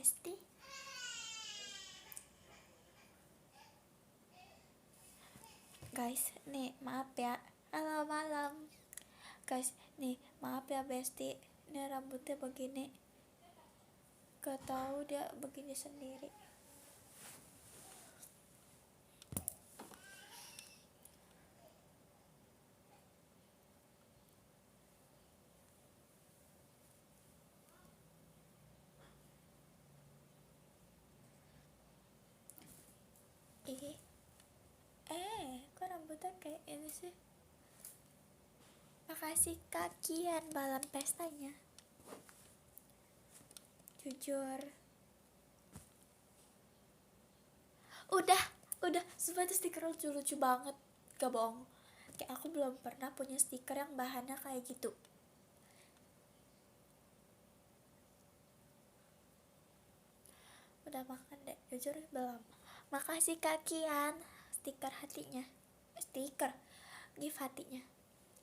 Besti. Guys, nih maaf ya. Halo malam. Guys, nih maaf ya Besti. Ini rambutnya begini. Gak tahu dia begini sendiri. Ih, kok rambutnya kayak ini sih? Makasih kakian balon pestanya. Jujur. Udah, sumpah itu stiker lucu-lucu banget. Gak bohong. Kayak aku belum pernah punya stiker yang bahannya kayak gitu. Udah makan deh, jujur belum. Makasih kakian. Stiker hatinya. Stiker. Gift hatinya.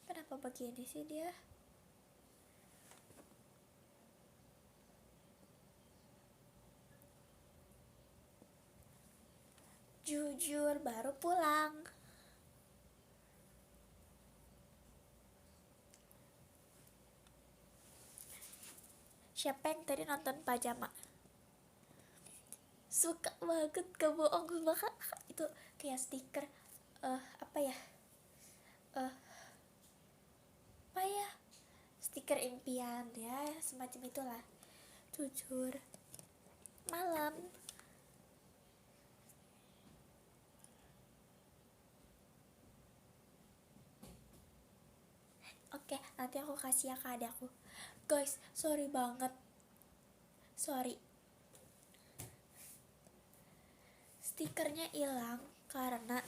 Kenapa begini sih dia? Jujur baru pulang. Siapa yang tadi nonton pajama? Suka banget, gak bohong. Maka itu kayak stiker apa ya? Apa ya? Stiker impian ya, semacam itulah. Jujur. Malam. Oke, nanti aku kasih ya ke adekku. Guys, sorry banget. Sorry. Stikernya hilang karena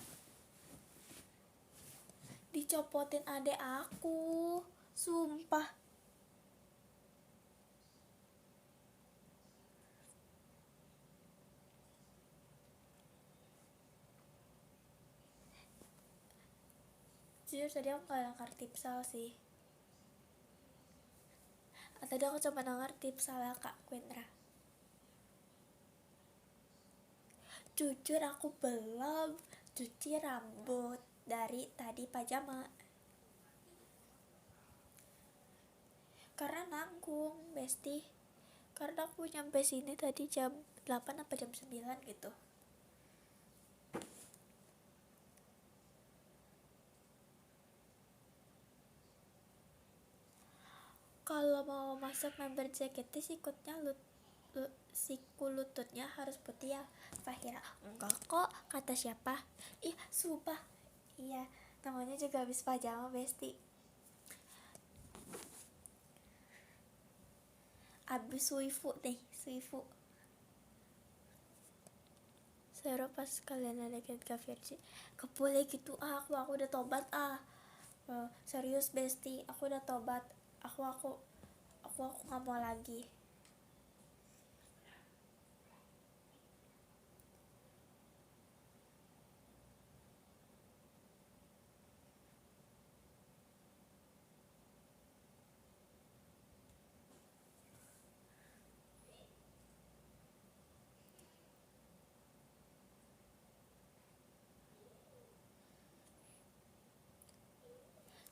dicopotin adek aku. Sumpah. Jujur tadi aku gak denger tipsal sih. Tadi aku coba denger tipsalnya Kak Quindra. Jujur aku belum cuci rambut dari tadi pajama. Karena nanggung, Besti. Karena aku nyampe sini tadi jam 8 apa jam 9 gitu. Kalau mau masuk member JKT sikutnya siku lututnya harus putih ya Fahira. Enggak kok, kata siapa? Ih sumpah. Iya, namanya juga habis pajama Besti. Abis Suifu nih, Suifu. Seru pas kalian naikin ke Virgi. Kepulih gitu aku udah tobat serius Besti, aku udah tobat. Aku nggak mau lagi.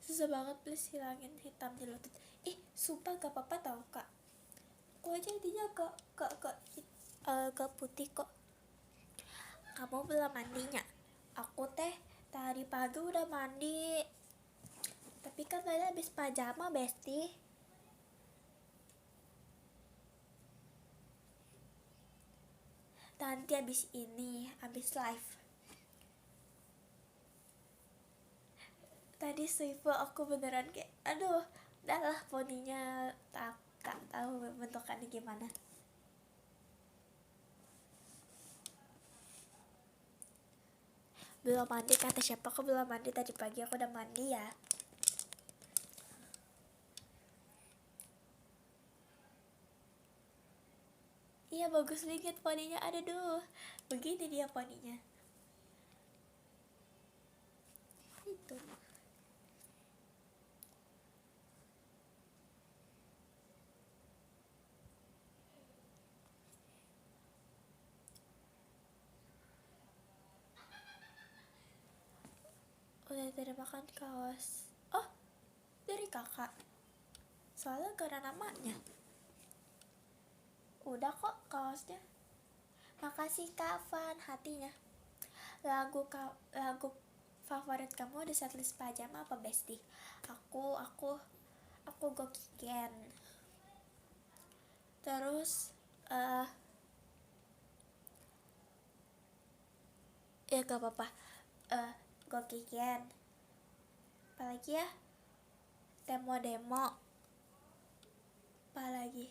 Susah banget, please hilangin hitam di lutut. Ih sumpah gak apa-apa tau Kak. Aku aja intinya ke putih kok. Kamu belum mandinya? Aku teh tadi pagi udah mandi. Tapi kan tadi habis pajama Besti. Nanti habis ini, habis live. Tadi swipe aku beneran kayak aduh, dah lah poninya tak tahu bentukannya gimana. Belum mandi kata siapa? Aku belum mandi, tadi pagi aku udah mandi ya. Iya bagus banget poninya, aduh begini dia poninya itu. terima kaos. Oh, dari kakak. Soalnya karena namanya. Udah kok kaosnya. Makasih Kak Van, hatinya. Lagu favorit kamu di setlist pajama apa Besti? Aku Gokigen. Terus ya gak apa-apa. Gokigen. Apalagi ya? Demo. Apalagi?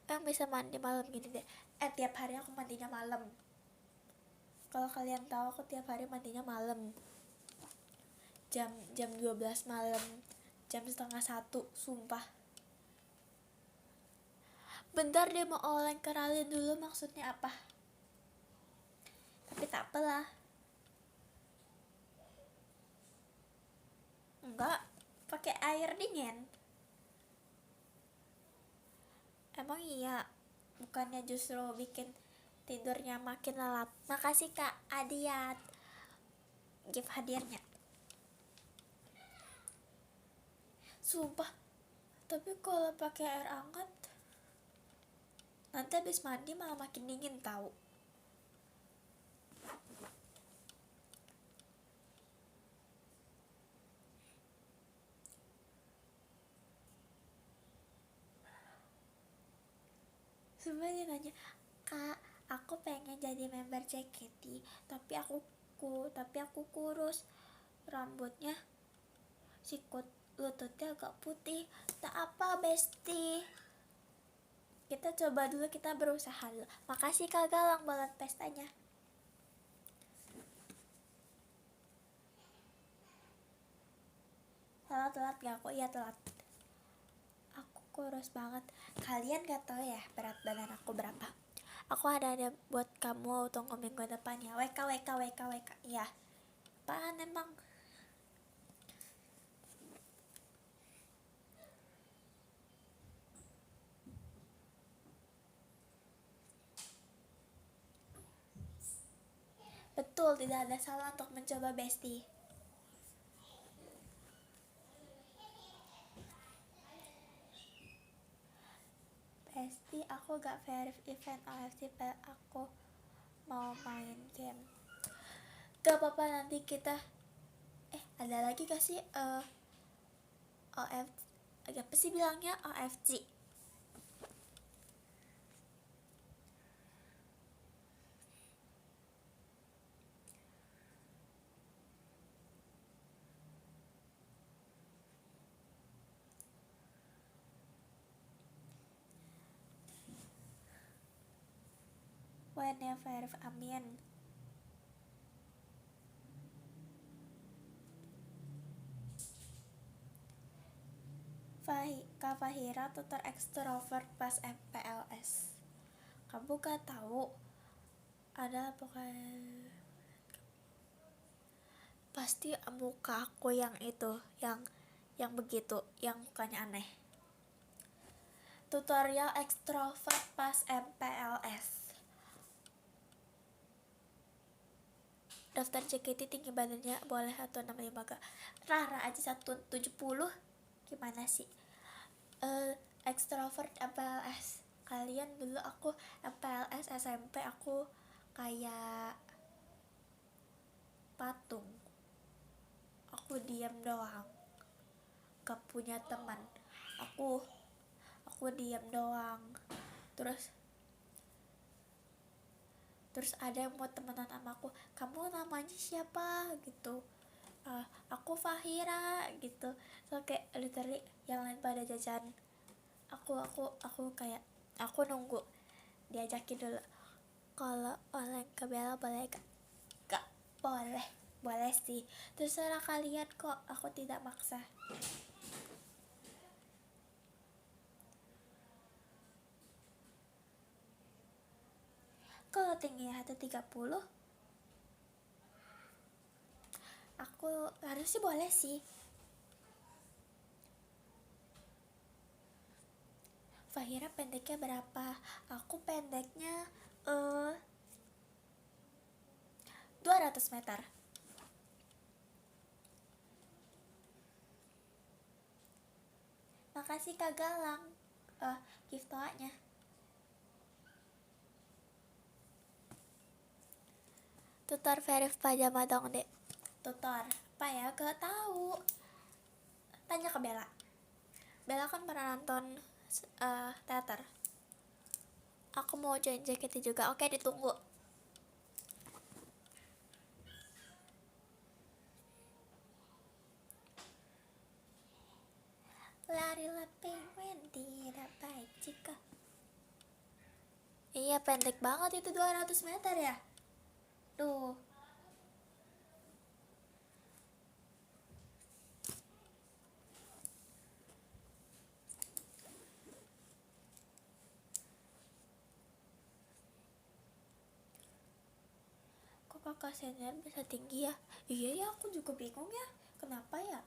Yang bisa mandi malam gini deh. Tiap hari aku mandinya malam. Kalau kalian tahu aku tiap hari mandinya malam. Jam 12 malam, jam setengah 1, sumpah. Bentar deh, mau oleng kenalin dulu maksudnya apa. Tapi tak apalah. Enggak, pakai air dingin. Emang iya, bukannya justru bikin tidurnya makin lelap. Makasih Kak Adiat, gift hadiahnya. Sumpah, tapi kalau pakai air hangat nanti habis mandi malah makin dingin tahu. Sumpah dia nanya, Kak, aku pengen jadi member JKT, tapi aku kurus, rambutnya sikut, lututnya agak putih. Tak apa Besti, kita coba dulu, kita berusaha dulu. Makasih Kak Galang buat pestanya. Telat gak aku? Iya telat. Aku kurus banget. Kalian gak tau ya berat badan aku berapa. Aku ada buat kamu tunggu minggu depan ya. WK. Iya. Apaan emang? Betul, tidak ada salah untuk mencoba Besti. Besti, aku gak verif event OFC, aku mau main game. Gak apa-apa, nanti kita ada lagi gak sih OF apa sih bilangnya, OFC? Verif, amin. Kak Fahira tutor extrovert pas MPLS. Kamu gak tahu? Ada pokoknya pasti muka aku yang itu, yang begitu, yang mukanya aneh. Tutorial extrovert pas MPLS. Daftar JKT tinggi badannya boleh atau 65 gak? Rara aja 170. Gimana sih? Extrovert MPLS. Kalian dulu aku MPLS SMP aku kayak patung. Aku diam doang. Gak punya teman. Aku diam doang. Terus ada yang mau temenan sama aku, kamu namanya siapa gitu, aku Fahira gitu. So kayak literally yang lain pada jajan, aku kayak aku nunggu diajakin dulu. Kalau oleh ke Bella boleh gak? Boleh sih, terserah kalian kok, aku tidak maksa. Kalau tingginya 130 aku harusnya boleh sih. Fahira pendeknya berapa? Aku pendeknya 200 meter. Makasih Kak Galang gift toanya. Tutor Verif pajama dong dek. Tutor apa ya, gak tahu, tanya ke Bella. Bella kan pernah nonton teater. Aku mau join JKT juga. Oke, ditunggu. Larilah penguin, tidak baik jika. Iya, pendek banget itu 200 meter ya. Tuh. Kok kakak senior bisa tinggi ya? Iya ya, aku juga bingung ya. Kenapa ya?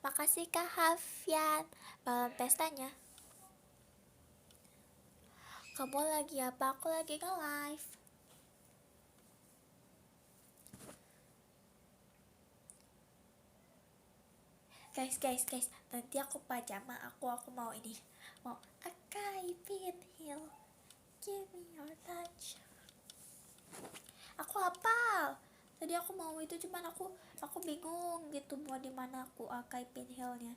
Makasih Kak Hafian. Malam pestanya. Kamu lagi apa? Aku lagi nge-live. Guys, nanti aku pajama, aku mau ini, mau Akai Pin Hill, give me your touch. Aku hafal. Tadi aku mau itu, cuman aku bingung gitu mau di mana aku Akai Pin Hillnya.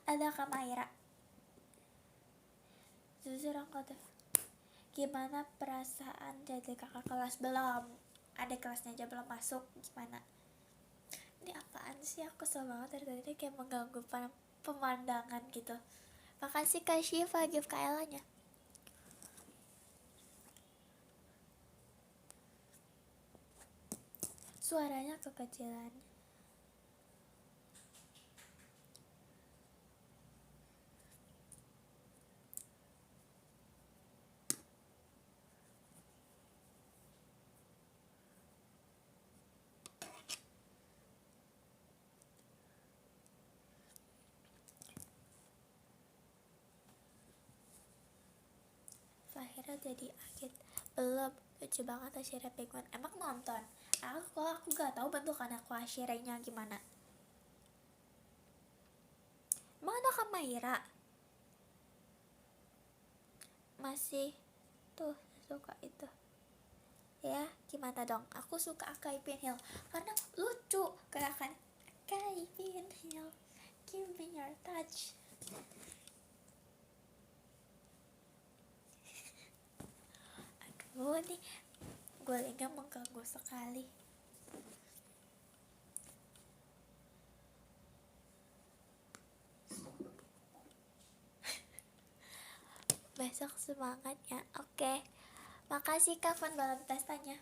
Ada Kamaira. Jujur aku tuh. Gimana perasaan jadi kakak kelas? Belum. Ada kelasnya aja belum masuk. Gimana? Ini apaan sih, aku kesel banget dari tadi kayak mengganggu pemandangan gitu. Makasih Kak Shiva gift Kaelanya. Suaranya kekecilan. Akhirnya jadi agit. Belum. Lucu banget Ashira Penguin. Emang nonton? Aku gak tahu bentukan aku Ashiranya gimana. Emang ada Kamaira? Masih tuh suka itu ya. Gimana dong, aku suka Akai Pin Hill karena lucu gerakan Akai Pin Hill, give me your touch. Aduh nih golengnya mengganggu sekali. Besok semangat ya. Oke. Makasih Kak Von dalam testanya.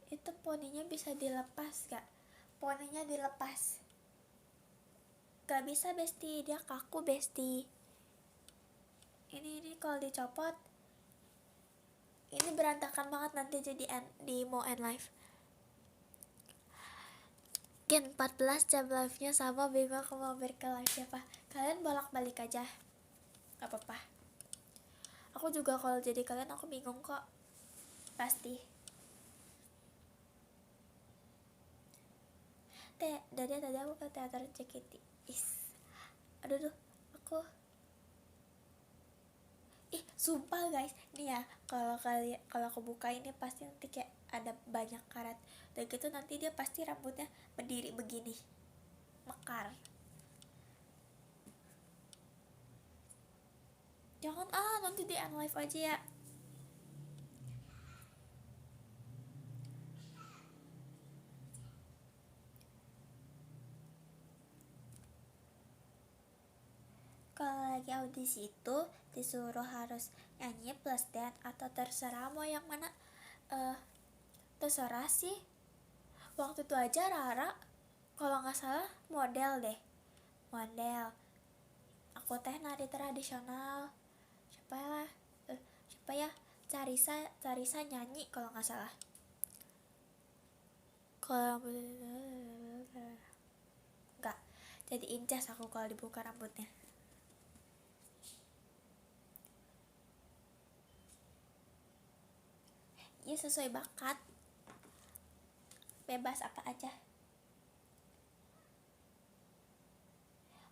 Itu poninya bisa dilepas gak? Poninya dilepas. Gak bisa besti, dia kaku besti. Ini kalau dicopot ini berantakan banget nanti jadi di mau end live. Gen 14 jam live nya sama, bingung aku mau ke live siapa. Kalian bolak-balik aja, gak apa-apa. Aku juga kalau jadi kalian aku bingung kok. Pasti. Tadi aku ke teater JKT. Aduh aku sumpah guys, nih ya, kalau aku buka ini pasti nanti kayak ada banyak karat dan gitu, nanti dia pasti rambutnya berdiri begini, mekar. Jangan nanti di unlive aja ya. Kalau lagi audisi itu disuruh harus nyanyi plus dance atau terserah mau yang mana. Terserah sih. Waktu itu aja Rara kalau nggak salah model deh, model. Aku teh nari tradisional. Siapa ya, Carisa nyanyi kalau nggak salah. Kalau Jadi incas aku kalau dibuka rambutnya. Ya sesuai bakat, bebas apa aja.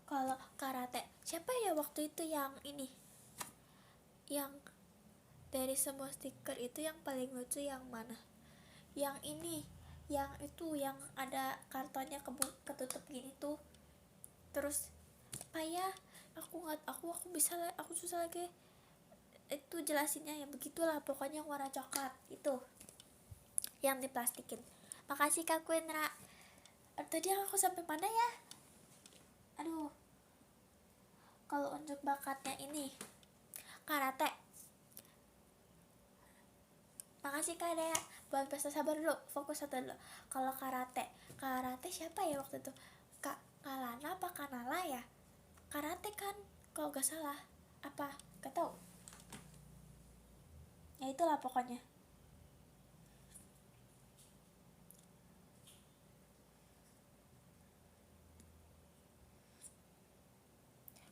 Kalau karate, siapa ya waktu itu yang ini, yang dari semua stiker itu yang paling lucu yang mana? Yang ini, yang itu, yang ada kartonnya ketutup gini tuh. Terus apa ya, aku bisa, aku susah lagi itu jelasinnya, ya begitulah pokoknya, yang warna coklat itu yang diplastikin. Makasih Kak Quenra. Tadi aku sampai mana ya? Aduh. Kalau untuk bakatnya ini karate. Makasih Kak Dea. Buat pesta, sabar dulu, fokus satu dulu. Kalau karate siapa ya waktu itu? Kak Kalana apa Kanala ya? Karate kan, kalau gak salah. Apa? Gak tau. Ya itulah pokoknya.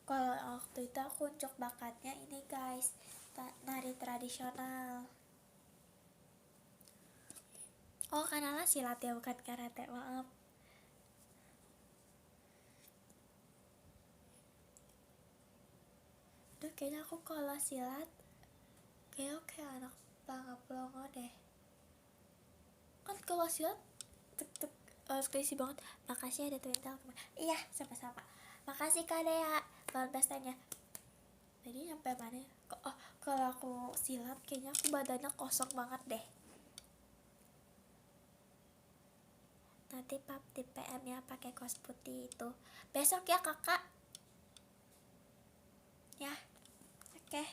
Kalau waktu itu aku untuk bakatnya ini guys, nari tradisional. Oh Kanala silat ya, bukan karate, maaf. Aduh, kayaknya aku kalau silat kayak anak pelongo deh. Kan kalau silat tek skripsi banget. Makasih ada Twintel. Iya, sama-sama. Makasih Kak Dea buat pestanya. Tadi nyampe mana ya? Oh, kalau aku silat kayaknya aku badannya kosong banget deh. Nanti pap di PM ya pakai kaos putih itu. Besok ya kakak. Ya, oke.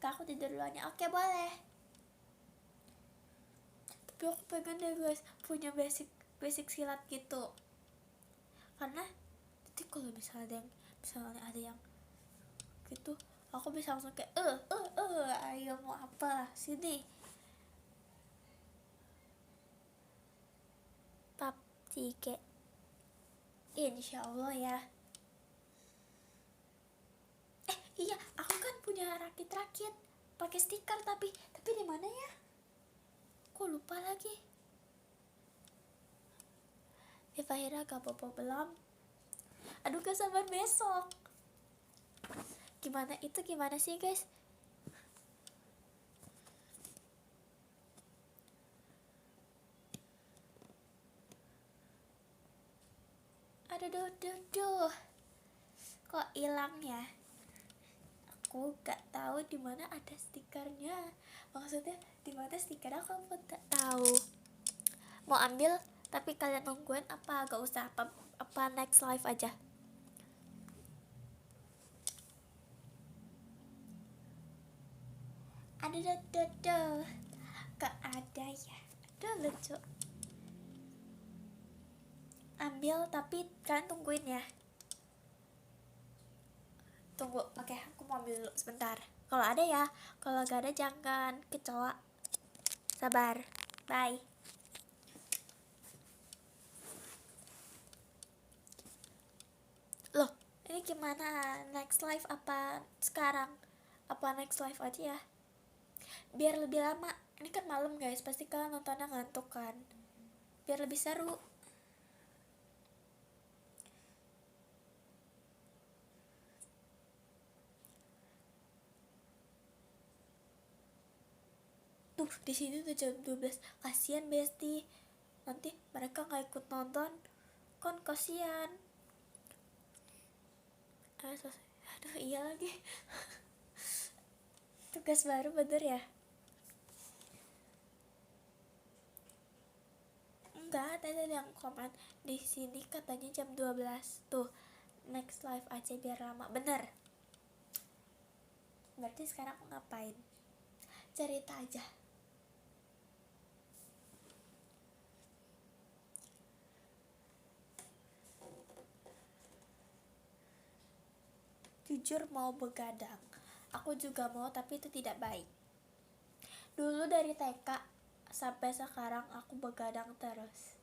Kak aku tidur duluan ya. Oke boleh. Tapi aku pengen deh guys punya basic silat gitu. Karena nanti kalau misalnya ada yang gitu, aku bisa langsung kayak ayo mau apa sini pap 3 insya Allah ya. Iya aku kan punya rakit pakai stiker, tapi di mana ya, kok lupa lagi. Fahira gak apa-apa belum. Aduh gak sabar besok. Gimana sih guys? Aduh, kok hilang ya? Aku gak tahu di mana ada stikernya. Maksudnya di mana stiker, aku pun tak tahu. Mau ambil tapi kalian nungguin apa? Gak usah, apa next live aja. Aduh, gak ada ya. Aduh lucu. Ambil tapi kalian tungguin ya. Tunggu, oke, aku mau ambil dulu sebentar. Kalau ada ya, kalau gak ada jangan kecoa. Sabar, bye. Loh, ini gimana? Next live apa sekarang? Apa next live aja ya? Biar lebih lama. Ini kan malam guys, pasti kalian nontonnya ngantuk kan. Biar lebih seru. Tuh, di sini tuh jam 12. Kasihan Besti. Nanti mereka nggak ikut nonton. Kan kasihan. Aduh, iya lagi. Tugas baru bener ya? Enggak, tadi ada yang komen di sini katanya jam 12. Tuh, next live aja biar lama. Bener. Berarti sekarang aku ngapain? Cerita aja. Jujur mau begadang. Aku juga mau, tapi itu tidak baik. Dulu dari TK sampai sekarang aku begadang terus.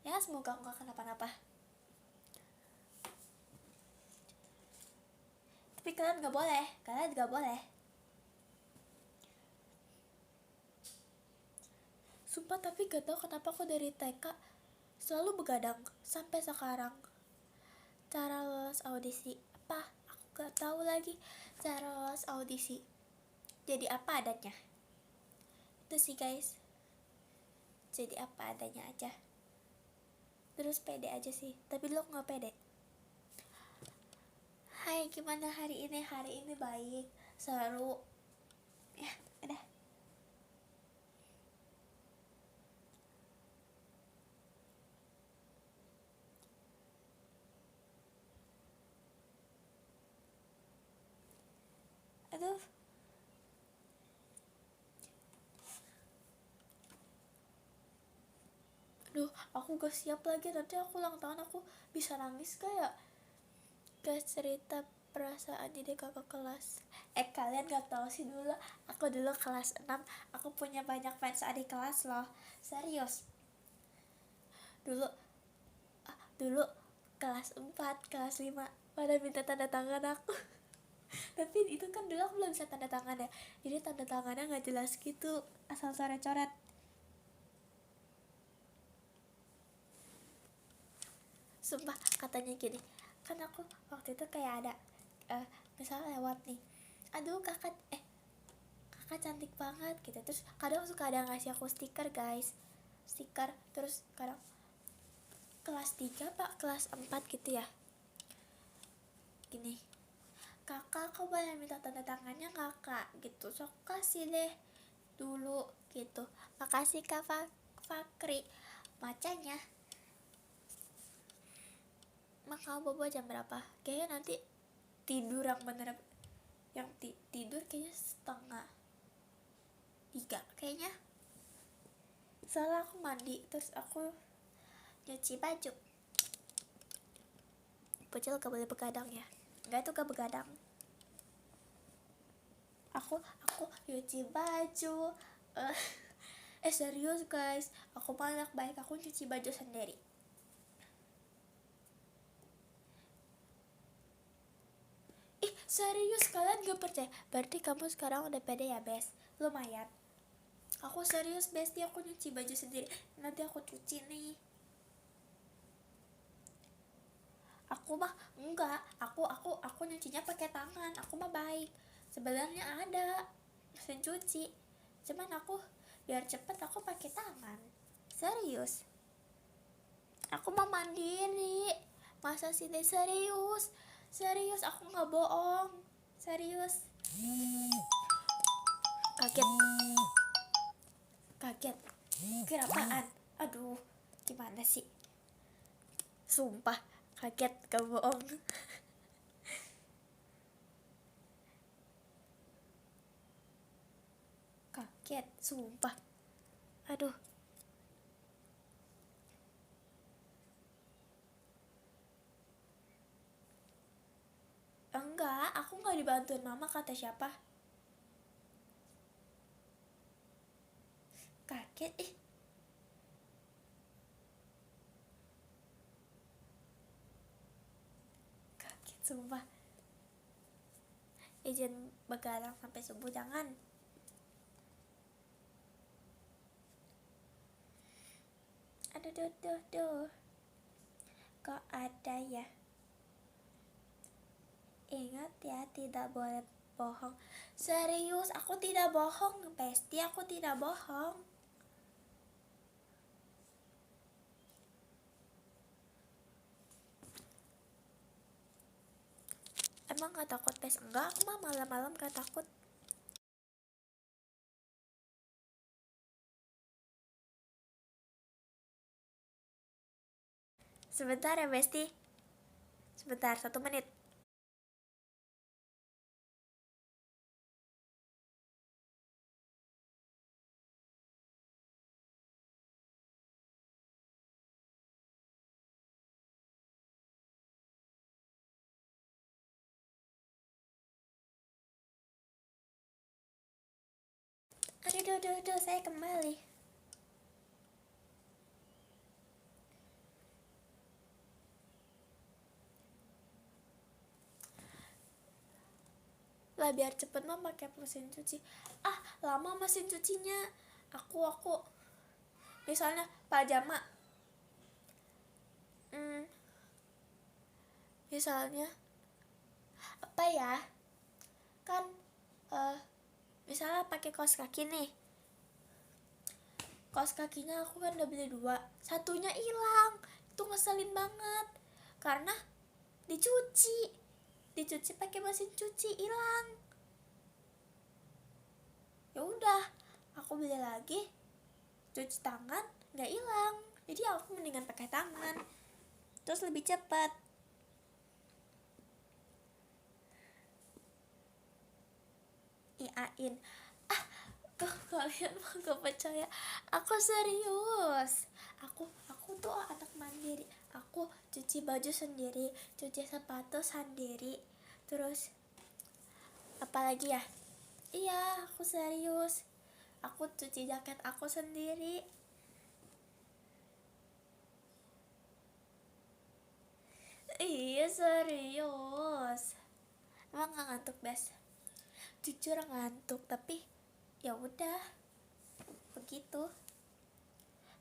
Ya semoga nggak kenapa-napa. Tapi kalian nggak boleh. Sumpah, tapi gak tau kenapa aku dari TK selalu begadang sampai sekarang. Cara lolos audisi apa? Aku gak tahu lagi cara lolos audisi. Jadi apa adanya. Itu sih guys. Jadi apa adanya aja. Terus pede aja sih. Tapi lo gak pede. Hai, gimana hari ini? Hari ini baik, seru. Ya, udah. Aduh. Aduh, aku gak siap lagi. Nanti aku ulang tahun aku bisa nangis kayak guys, cerita perasaan jadi kakak kelas. Kalian gak tahu sih, aku dulu kelas 6 aku punya banyak fans adik kelas loh. Serius. Dulu dulu kelas 4 kelas 5 pada minta tanda tangan aku. Tapi itu kan dulu aku belum bisa tanda tangan ya. Jadi tanda tangannya gak jelas gitu, asal coret-coret. Sumpah, katanya gini, kan aku waktu itu kayak ada misalnya lewat nih, aduh kakak cantik banget gitu, terus kadang suka ada ngasih aku stiker guys, stiker. Terus kadang kelas 3 pak kelas 4 gitu ya, gini, kakak aku boleh minta tanda tangannya kakak gitu, sok kasih deh dulu gitu. Makasih kak Fakri. Macanya maka bobo jam berapa, kayaknya nanti tidur yang bener, yang tidur kayaknya setengah 3 kayaknya. Soalnya aku mandi terus aku nyuci baju. Bocil gak boleh begadang ya, enggak, itu gak begadang. Aku nyuci baju. Serius guys, aku malah baik, aku nyuci baju sendiri. Serius, kalian gak percaya? Berarti kamu sekarang udah pede ya bes, lumayan. Aku serius besti, aku nyuci baju sendiri. Nanti aku cuci nih. Aku mah enggak, aku nyucinya pakai tangan. Aku mah baik. Sebenarnya ada mesin cuci, cuman aku biar cepet aku pakai tangan. Serius. Aku mau mandiri. Masa sih deh, serius. Serius, aku nggak bohong. Serius. Kaget. Kira apaan? Aduh, gimana sih? Sumpah, kaget, gak bohong. Kaget, sumpah. Aduh. Enggak, aku nggak dibantuin mama, kata siapa? Kaget, kaget, sumpah. Izin begadang sampai subuh jangan. Aduh, duh. Kok ada ya? Ingat ya, tidak boleh bohong. Serius, aku tidak bohong, Besti, aku tidak bohong. Emang gak takut pes? Enggak, aku mah malam-malam gak takut. Sebentar ya Besti. Sebentar, 1 menit. Aduh, saya kembali. lah biar cepet mah pakai mesin cuci. Lama mesin cucinya. Aku misalnya pajama, misalnya apa ya, kan misalnya pakai kaos kaki nih, kaos kakinya aku kan udah beli 2, satunya hilang. Itu ngeselin banget karena dicuci pakai mesin cuci, hilang. Ya udah, aku beli lagi, cuci tangan, nggak hilang. Jadi aku mendingan pakai tangan, terus lebih cepat. Iain, kalian mah gak percaya, aku serius. Aku tuh anak mandiri. Aku cuci baju sendiri, cuci sepatu sendiri, terus apalagi ya, iya aku serius. Aku cuci jaket aku sendiri. Iya serius. Emang gak ngantuk, Bes? Jujur ngantuk, tapi ya udah begitu.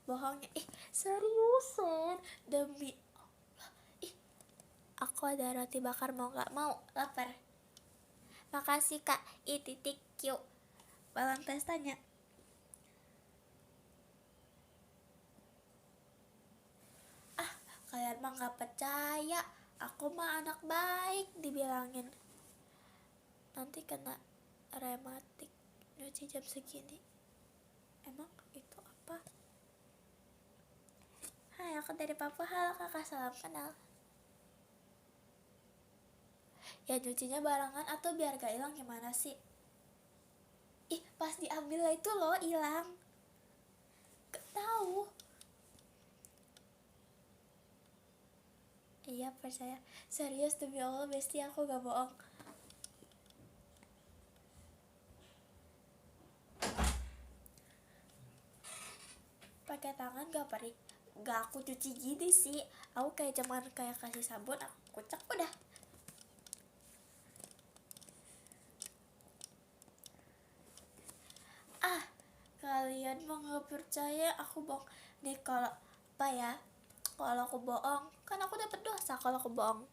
Bohongnya seriusan, demi Allah. Aku ada roti bakar, mau gak mau? Lapar. Makasih Kak titik Q. Balon pestanya. Kalian mah gak percaya, aku mah anak baik dibilangin. Nanti kena rematik nyuci jam segini. Emang itu apa? Hai, aku dari Papua. Halo kakak, salam kenal. Ya nyucinya barengan atau biar gak hilang gimana sih? Pas diambil itu loh hilang. Gak tahu. Iya percaya, serius demi Allah Besti, aku gak bohong. Pakai tangan gak perih, gak aku cuci gini sih. Aku kayak cuman kayak kasih sabun, aku kucek udah. Kalian mau gak percaya aku bohong nih. Kalau apa ya, kalau aku bohong kan aku dapat dosa. Kalau aku bohong,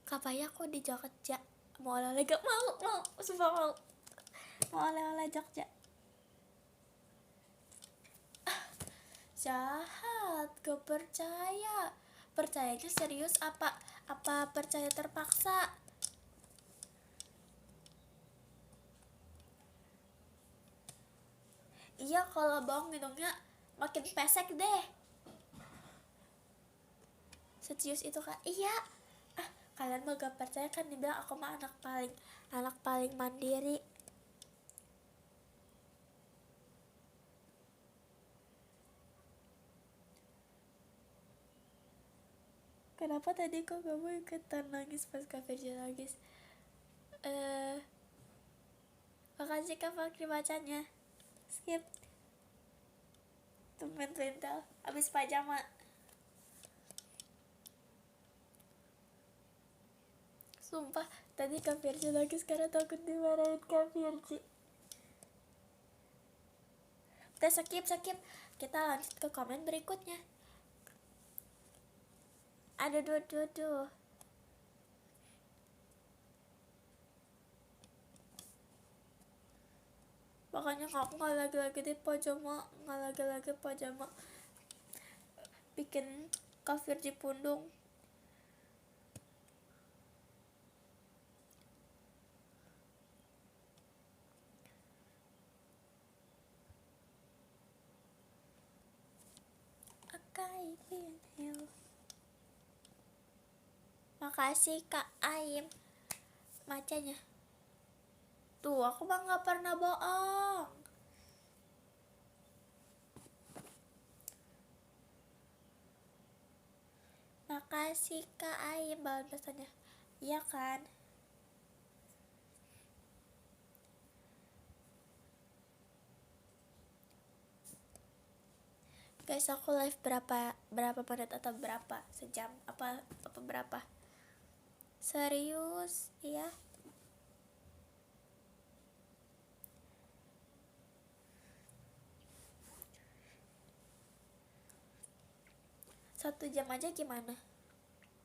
kapaya aku di Jogja mau oleh-oleh, gak mau sumpah mau oleh-oleh Jogja. Jahat, gak percaya. Percayanya serius apa percaya terpaksa? Iya, kalau bohong hidungnya makin pesek deh. Serius itu Kak. Iya. Kalian mah gak percaya kan, dibilang aku mah anak paling mandiri. Kenapa tadi kok kamu ikutan nangis pas Kak Virgi nangis? Makasih Kak Fakri bacanya. Skip. Tumben Twintel abis pajama. Sumpah tadi Kak Virgi nangis karena takut dimarahin Kak Virgi. Udah skip. Kita lanjut ke komen berikutnya. Aduh. Makanya aku nggak lagi-lagi di pajama, bikin kafir di pundung. Akai Pinhil. Makasih Kak Aim macanya. Tuh aku mah nggak pernah bohong. Makasih Kak Aim balon pesannya. Iya kan? Guys, aku live berapa menit atau berapa sejam apa berapa? Serius, iya. Satu jam aja gimana?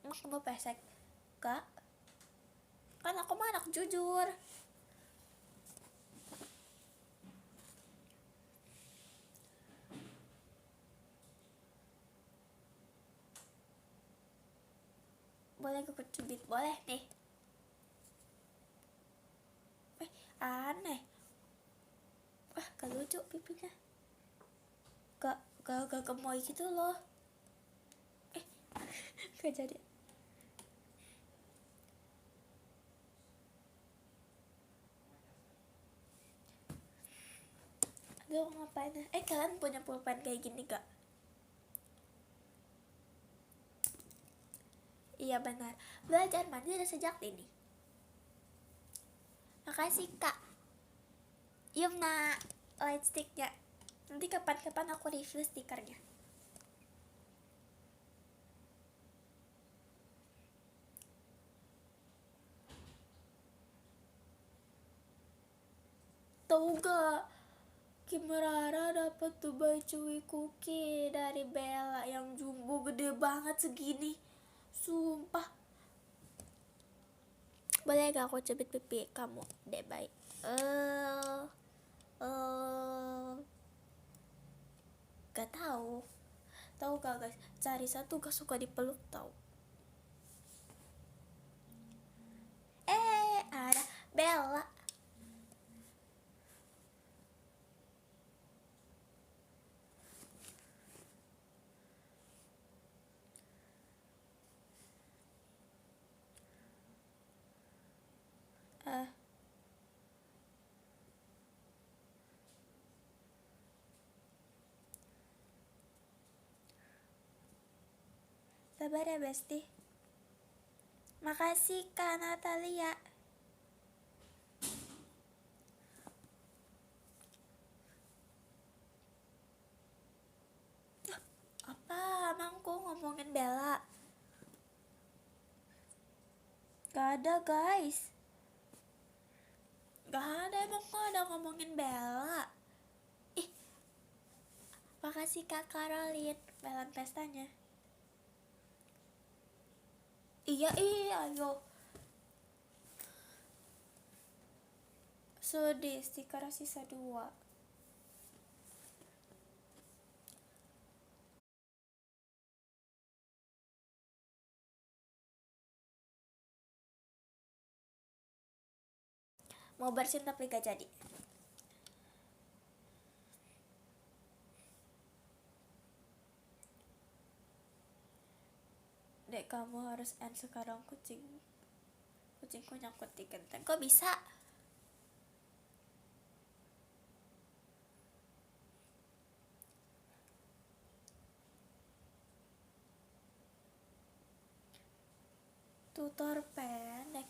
Emang kamu pesek? Kak, kan aku mah anak jujur. Boleh aku cubit? Boleh nih. Aneh. Gak lucu pipinya. Gak gemoy gitu loh. Gak jadi. Aduh, ngapain ya? Kalian punya pulpen kayak gini gak? Iya benar. Belajar mandi dari sejak dini. Makasih kak Yumna light sticknya. Nanti kapan-kapan aku review stikernya. Tahu gak? Kim Rara dapat tuh baju cookie dari Bella yang jumbo gede banget segini. Sumpah. Boleh gak aku cubit pipi kamu? Deh baik. Gak tahu. Tahu gak guys? Cari satu gak suka dipeluk tahu. Ada Bella. Sabar ya Besti. Makasih Kak Natalia. Apa emangku ngomongin Bella? Gak ada guys. Gak ada, emang kok ada ngomongin Bella? Makasih Kak Caroline, Belan pestanya. Iya, ayo. Sedih, stiker sisa 2. Mau bersihin tapi gak jadi. Dek, kamu harus end sekarang. Kucingku nyangkut di genteng. Kok bisa? Tutor pendek.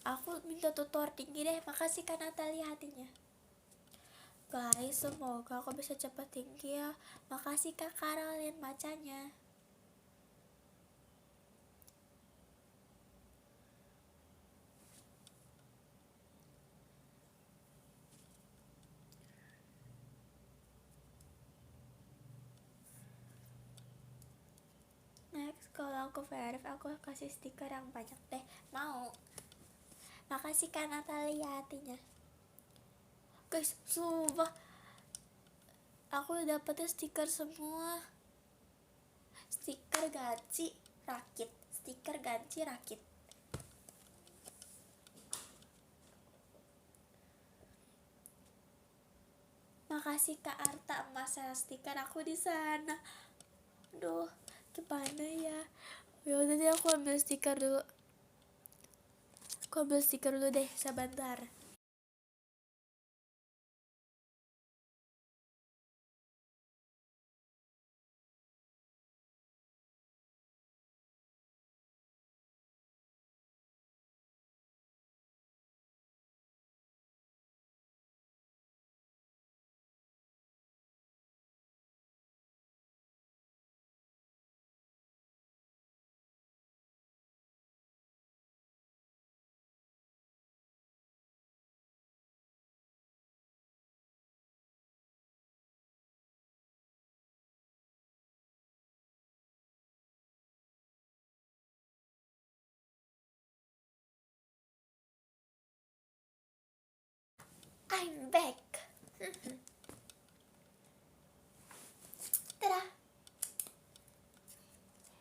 Aku minta tutor tinggi deh. Makasih Kak Natalia hatinya. Guys, semoga aku bisa cepat tinggi ya. Makasih Kak Caroline macanya. Next, kalau aku verif aku kasih stiker yang banyak deh. Mau? Makasih Kak Natalia hatinya. Guys, sumpah aku udah dapetnya stiker semua. Stiker gaji rakit. Stiker gaji rakit. Makasih Kak Arta, emas stiker aku di sana. Aduh, gimana ya? Ya udah deh, aku ambil stiker dulu. Aku ambil stiker dulu deh, sebentar. I'm back. Tada.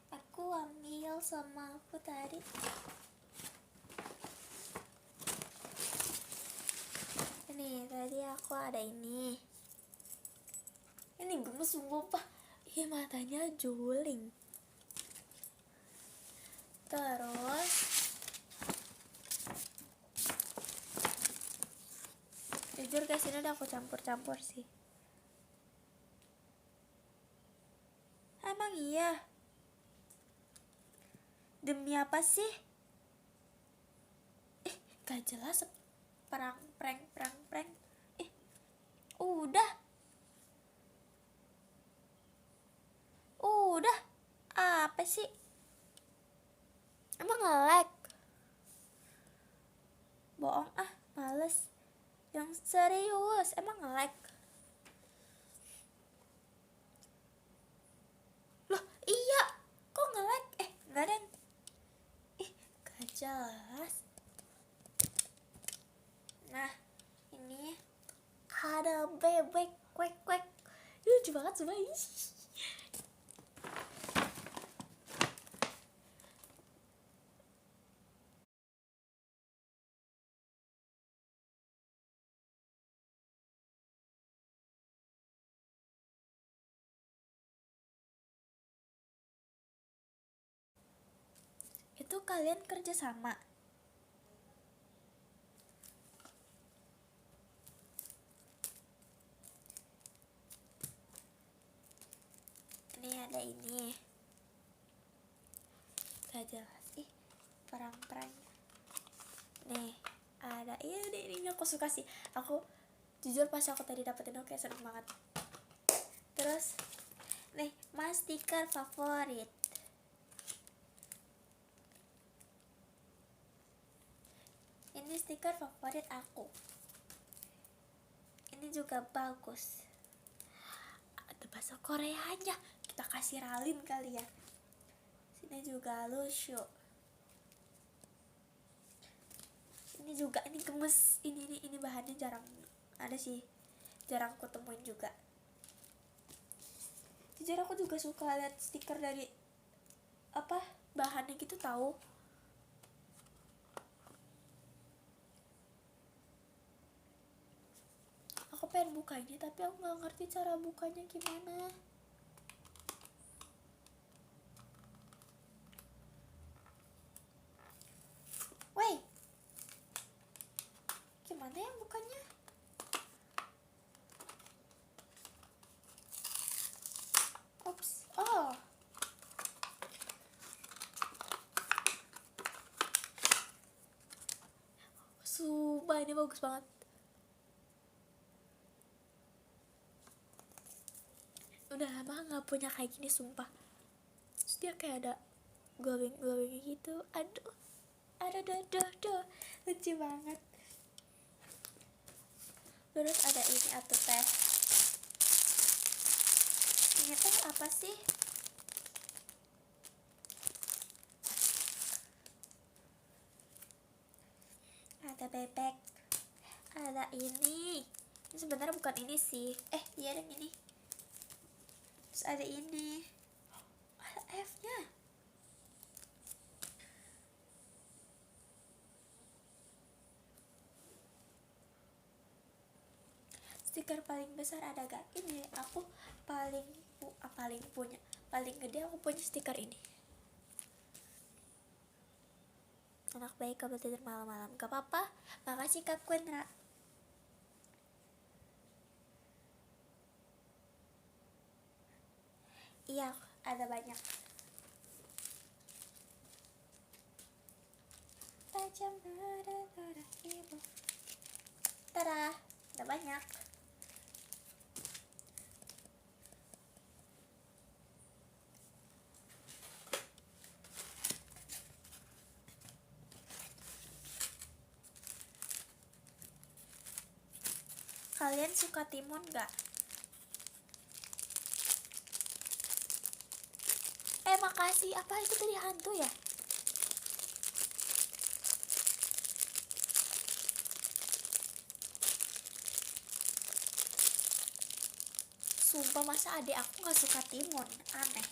Aku ambil sama aku tadi. Ini tadi aku ada ini. Ini gemes sumpah. Iya, matanya juling. Terus jujur guys, ini udah aku campur-campur sih. Emang iya? Demi apa sih? Gak jelas. Prank. Udah apa sih? Emang nge-lag? Bohong ah, males. Yang serius, emang nge-lag? Loh iya, kok nge-lag? Enggak deng. Gak jelas. Nah, ini ada bebek kuek. Ini lucu banget sumpah. Itu kalian kerja sama? Ini ada ini. Gak jelas. Perang. Nih, ada ini aku suka sih. Aku jujur pas aku tadi dapetin kayak seneng banget. Terus nih, mas stiker favorit. Ini stiker favorit aku. Ini juga bagus. Ada bahasa Koreanya. Kita kasih ralin kali ya. Sini juga lucu. Ini juga, ini gemes. Ini bahannya jarang ada sih. Jarang aku temuin juga. Jujur aku juga suka lihat stiker dari bahannya gitu tahu. Aku pengen buka ini tapi aku nggak ngerti cara bukanya gimana. Woi, gimana ya bukanya? Ops, oh. Sumpah ini bagus banget. Udah lama nggak punya kayak gini sumpah. Terus dia kayak ada glowing gitu. Aduh, lucu banget. Terus ada ini atau teh. Ini teh apa sih? Ada bebek. Ada ini sebenarnya bukan ini sih. Iya ada ini. Terus ada ini. Ada F-nya. Stiker paling besar ada gak? Ini aku paling gede aku punya stiker ini. Anak baik kalau tidur malam-malam. Gak apa-apa. Makasih Kak Quenra. Iya, ada banyak. Tajam nada ibu. Tada, ada banyak. Kalian suka timun gak? Makasih. Apa itu tadi hantu ya? Sumpah masa adik aku gak suka timun, aneh.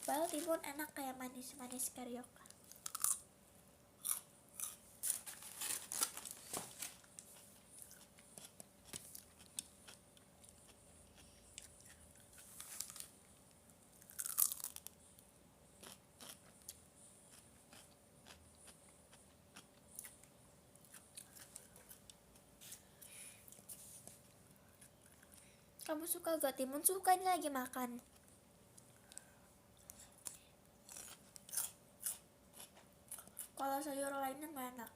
Padahal timun enak kayak manis-manis karyok. Kamu suka gak timun? Suka, ini lagi makan. Kalau sayur lainnya gak enak.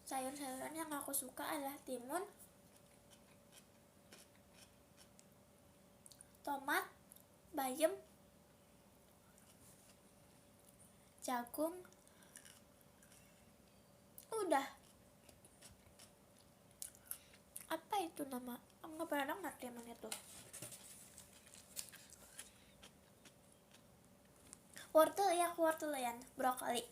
Sayur-sayuran yang aku suka adalah timun, tomat, bayam, jagung, udah. Apa itu nama? Aku gak pernah dengar timun itu. Wortel ya, wortel ya, brokoli.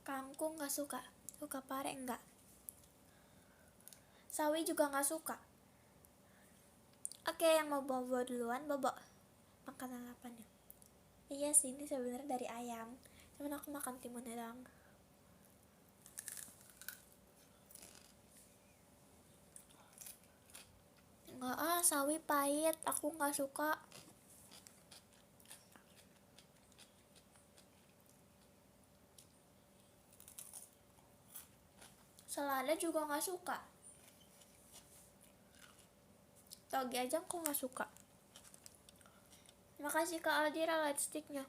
Kangkung gak suka. Suka pare enggak. Sawi juga gak suka. Oke, yang mau bobo duluan, bobo. Makanan apa nih? Iya sih, ini sebenarnya dari ayam. Cuman aku makan timunnya doang. Enggak sawi pahit. Aku gak suka. Selada juga gak suka. Toge aja aku gak suka. Makasih Kak Aldira light sticknya.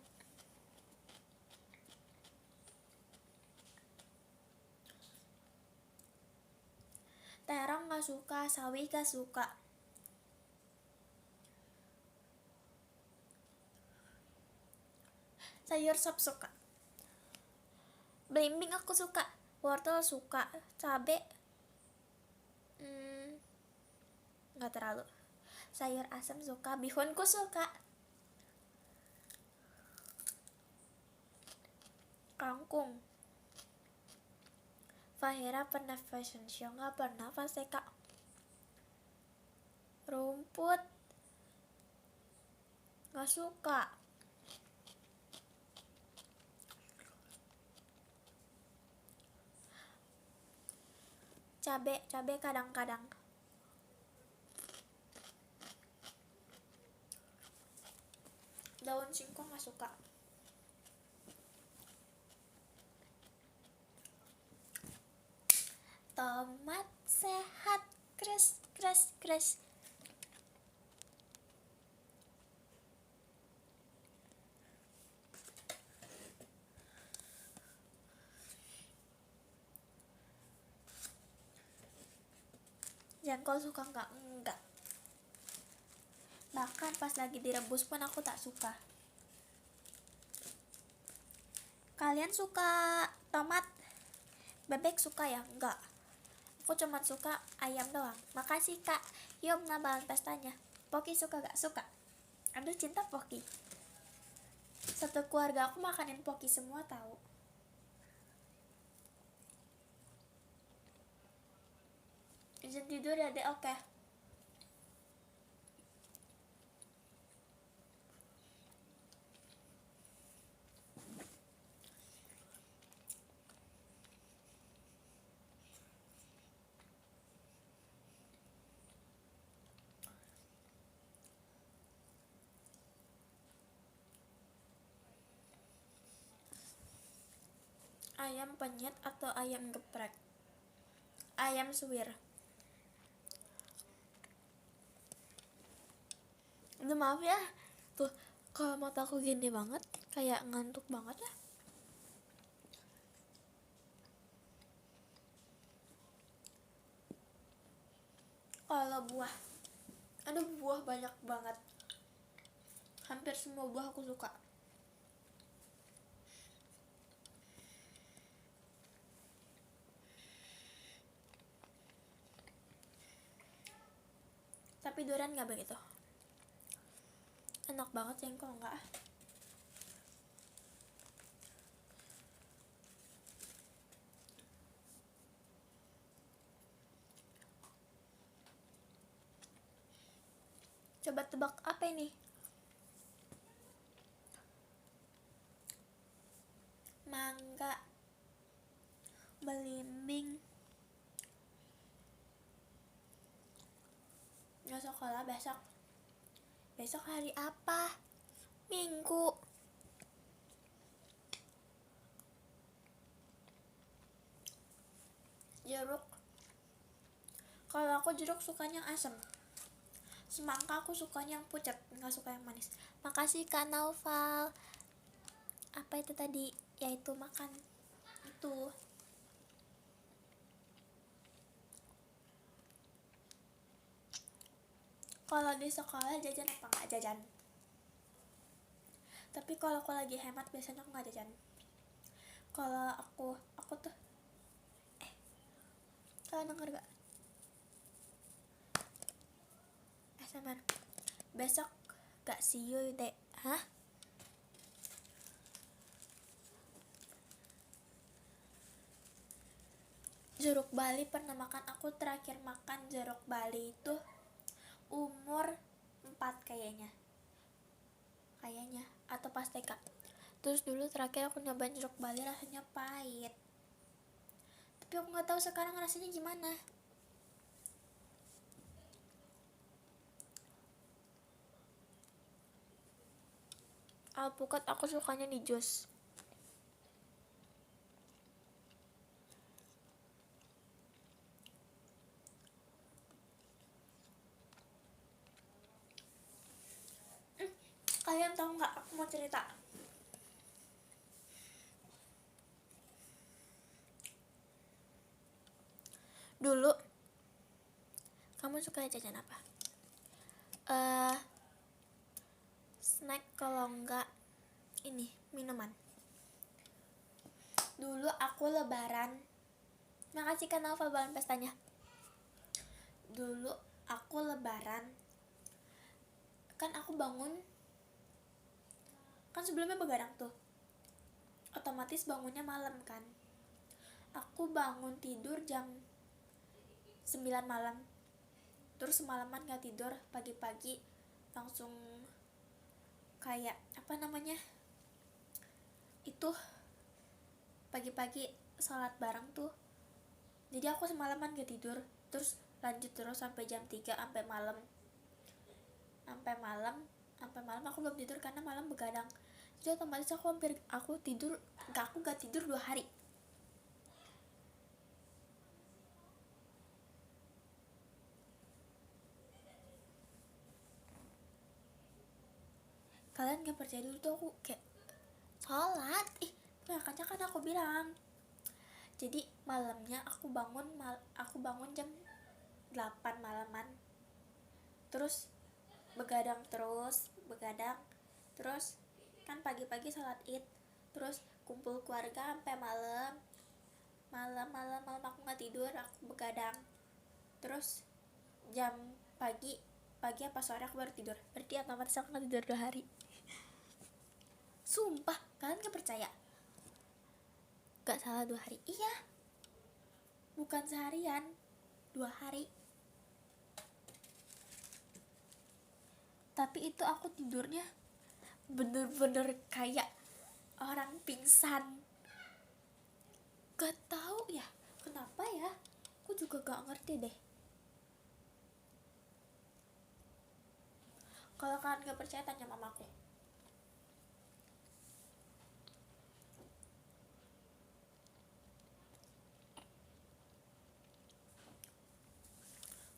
Terong gak suka, sawi gak suka. Sayur sop suka. Belimbing aku suka. Wortel suka. Cabe gak terlalu. Sayur asam suka. Bihunku suka. Kangkung. Fahira pernah fashion show? Gak pernah pasti Kak. Rumput gak suka. Cabe kadang-kadang. Daun singkong gak suka. Tomat sehat, kres kres kres. Jengkol suka nggak? Enggak. Bahkan pas lagi direbus pun aku tak suka. Kalian suka tomat? Bebek suka ya? Enggak. Aku cuma suka ayam doang. Makasih Kak. Yuk ngabalan pestanya. Poki suka gak? Suka. Aduh cinta Poki. Satu keluarga aku makanin Poki semua tahu. Izin tidur ya deh, oke. Ayam penyet atau ayam geprek? Ayam suwir. Udah maaf ya. Tuh, kalau mataku gini banget, kayak ngantuk banget ya. Kalau buah, aduh buah banyak banget. Hampir semua buah aku suka. Tapi durian gak begitu. Enak banget jengkol enggak? nebak apa ini? Mangga, belimbing. Nggak sekolah besok. Besok hari apa? Minggu. Jeruk. Kalau aku jeruk sukanya yang asam. Semangka aku sukanya yang pucat, nggak suka yang manis. Makasih Kak Naufal. Apa itu tadi? Yaitu makan itu. Kalau di sekolah jajan apa nggak jajan? Tapi kalau aku lagi hemat biasanya aku nggak jajan. Kalau aku tuh kalian denger gak? SMR. Besok gak see you deh. Hah? Jeruk Bali pernah makan. Aku terakhir makan jeruk Bali itu umur 4 kayaknya atau pas TK. Terus dulu terakhir aku nyobain jeruk Bali rasanya pahit. Tapi aku nggak tahu sekarang rasanya gimana. Alpukat aku sukanya di jus. Kalian tahu nggak? Aku mau cerita. Dulu kamu suka jajan apa? Snack kalau enggak ini minuman. Dulu aku lebaran. Makasih kan Nova balan pestanya. Dulu aku lebaran. Kan aku bangun. Kan sebelumnya begadang tuh. Otomatis bangunnya malam kan. Aku bangun tidur jam 9 malam. Terus semalaman gak tidur, pagi-pagi langsung kayak apa namanya? Itu pagi-pagi sholat bareng tuh. Jadi aku semalaman gak tidur, terus lanjut terus sampai jam 3 sampai malam. Sampai malam aku belum tidur karena malam begadang. Jadi otomatis aku gak tidur 2 hari. Kalian gak percaya, dulu tuh aku kayak sholat, makanya kan aku bilang. Jadi malamnya aku bangun jam 8 malaman. Terus begadang terus kan pagi-pagi sholat id, terus kumpul keluarga sampai malam aku nggak tidur, aku begadang. Terus jam pagi apa sore aku baru tidur. Berarti otomatis aku nggak tidur 2 hari. Sumpah, kalian gak percaya? Gak salah 2 hari. Iya, bukan seharian, 2 hari. Tapi itu aku tidurnya bener-bener kayak orang pingsan. Gak tahu ya kenapa ya, aku juga gak ngerti deh. Kalau kalian gak percaya tanya mamaku.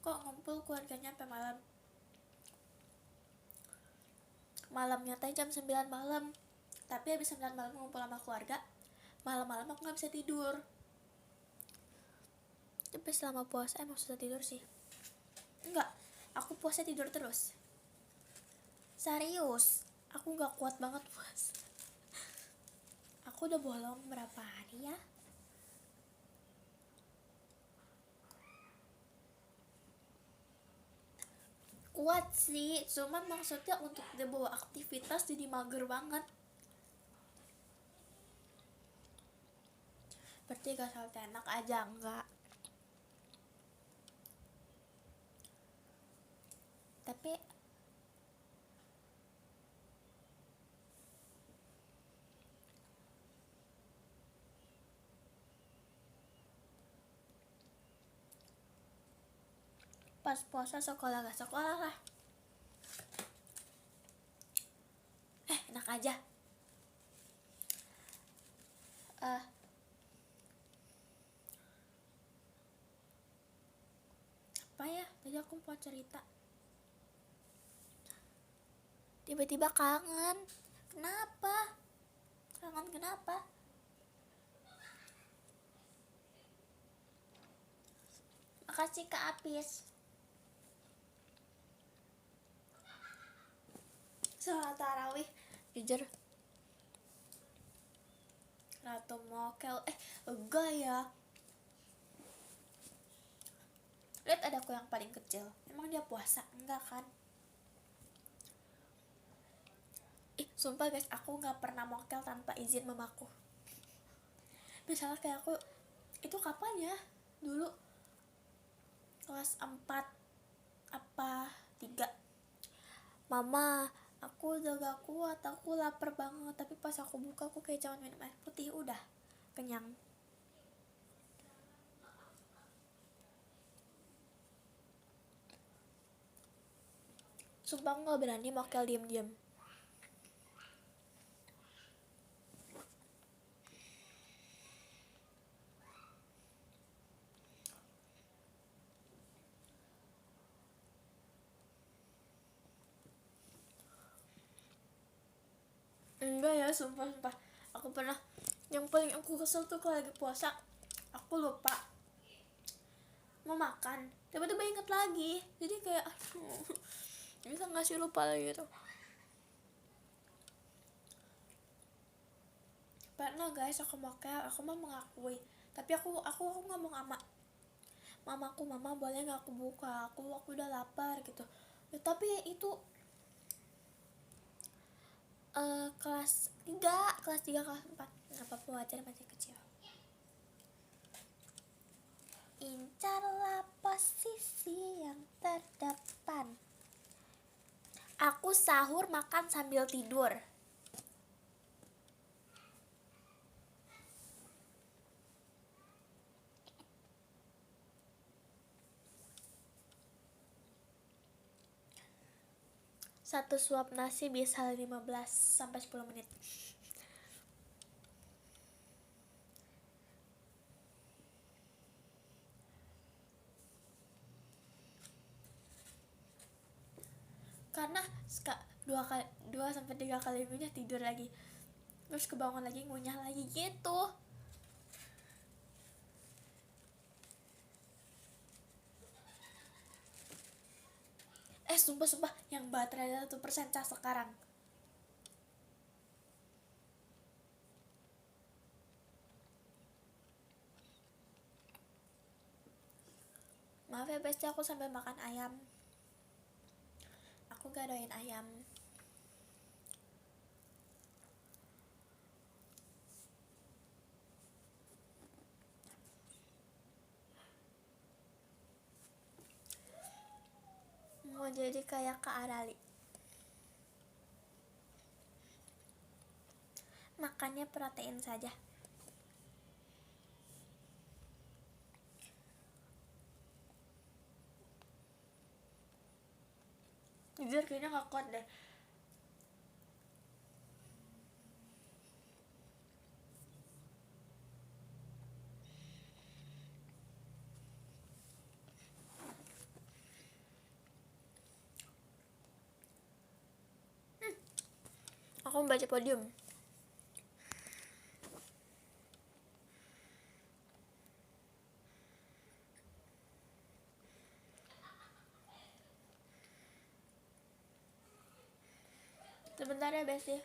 Kok ngumpul keluarganya sampai malamnya teh jam 9 malam. Tapi habis 9 malam ngumpul sama keluarga, malam-malam aku gak bisa tidur. Tapi selama puasa emang susah tidur sih. Enggak, aku puasa tidur terus. Serius, aku gak kuat banget puasa. Aku udah bolong berapa hari ya? Kuat sih, cuman maksudnya untuk dibawa aktivitas jadi mager banget. Berarti gak salah enak aja, enggak. Tapi Pas puasa sekolah gak sekolah lah. Enak aja. Apa ya, tadi aku mau cerita, tiba-tiba kangen. Kenapa? Kangen kenapa? Makasih Kak Apis. Sholat tarawih, jujur Ratu Mokel, enggak ya. Lihat adaku yang paling kecil, emang dia puasa? Enggak kan? Sumpah guys, aku gak pernah mokel tanpa izin mamaku. Misalnya kayak aku, itu kapan ya? Dulu kelas 4 apa 3, mama, aku udah gak kuat, aku lapar banget. Tapi pas aku buka, aku kayak cuma minum air putih, udah kenyang. Sumpah gak berani mokel diem-diem. Enggak ya, sumpah aku pernah, yang paling aku kesel tuh kalau lagi puasa, aku lupa mau makan, tiba-tiba inget lagi, jadi kayak bisa nggak sih lupa lagi gitu. Pernah guys aku mokel, aku mau mengakui, tapi aku ngomong sama mamaku, mama boleh nggak aku buka, aku udah lapar gitu ya. Tapi itu kelas 3 kelas 4, nggak apa-apa, wajar masih kecil. Incarlah posisi yang terdepan. Aku sahur makan sambil tidur. Satu suap nasi bisa 15-10 menit. Karena 2-3 kali ngunyah tidur lagi, terus kebangun lagi ngunyah lagi gitu. Sumpah yang baterai 1% cas sekarang. Maaf ya pasti aku sambil makan ayam, aku gak doain ayam. Mau jadi kayak Kak Arali, makannya protein saja. Jujur kayaknya gak kuat deh. Aku membaca podium. Sebentar ya Besti.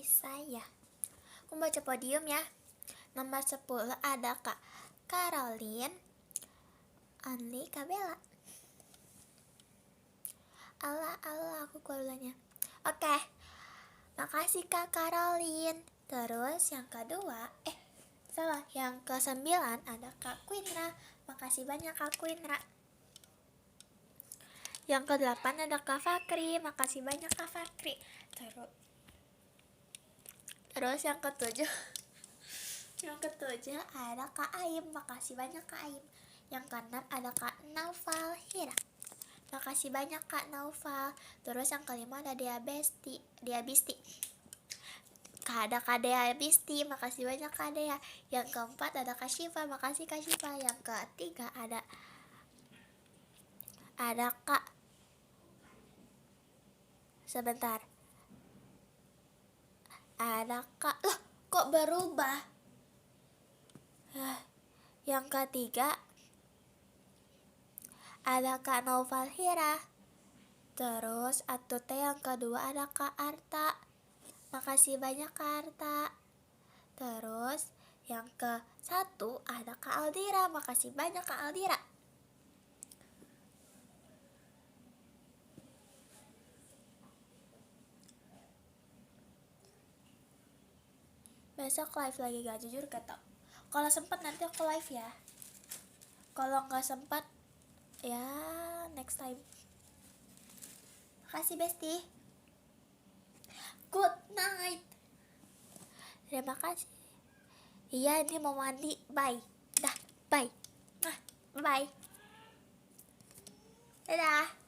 saya. Aku baca podium ya. Nomor 10 ada Kak Caroline, Only Kak Bella. Allah aku kelulanya. Oke, makasih Kak Caroline. Terus yang kedua, yang ke-9 ada Kak Quinra. Makasih banyak Kak Quinra. Yang ke-8 ada Kak Fakri. Makasih banyak Kak Fakri. Terus yang ke-7 ada Kak Aim. Makasih banyak Kak Aim. Yang ke-6 ada Kak Naufal Hira. Makasih banyak Kak Naufal. Terus yang ke-5 ada Dea Bisti. Ada Kak Dea Bisti, makasih banyak Kak Dea. Yang ke-4 ada Kak Syifa, makasih Kak Syifa. Yang ke-3 ada Kak, sebentar, ada Kak, loh kok berubah? Yang ke-3 ada Kak Naufal Hira. Terus yang kedua ada Kak Arta. Makasih banyak Kak Arta. Terus yang ke-1 ada Kak Aldira. Makasih banyak Kak Aldira. Besok live lagi gak, jujur gak tau. Kalau sempat nanti aku live ya. Kalau nggak sempat ya next time. Makasih Besti. Good night. Terima kasih. Iya ini mau mandi. Bye. Dah. Bye. Bye. Dadah.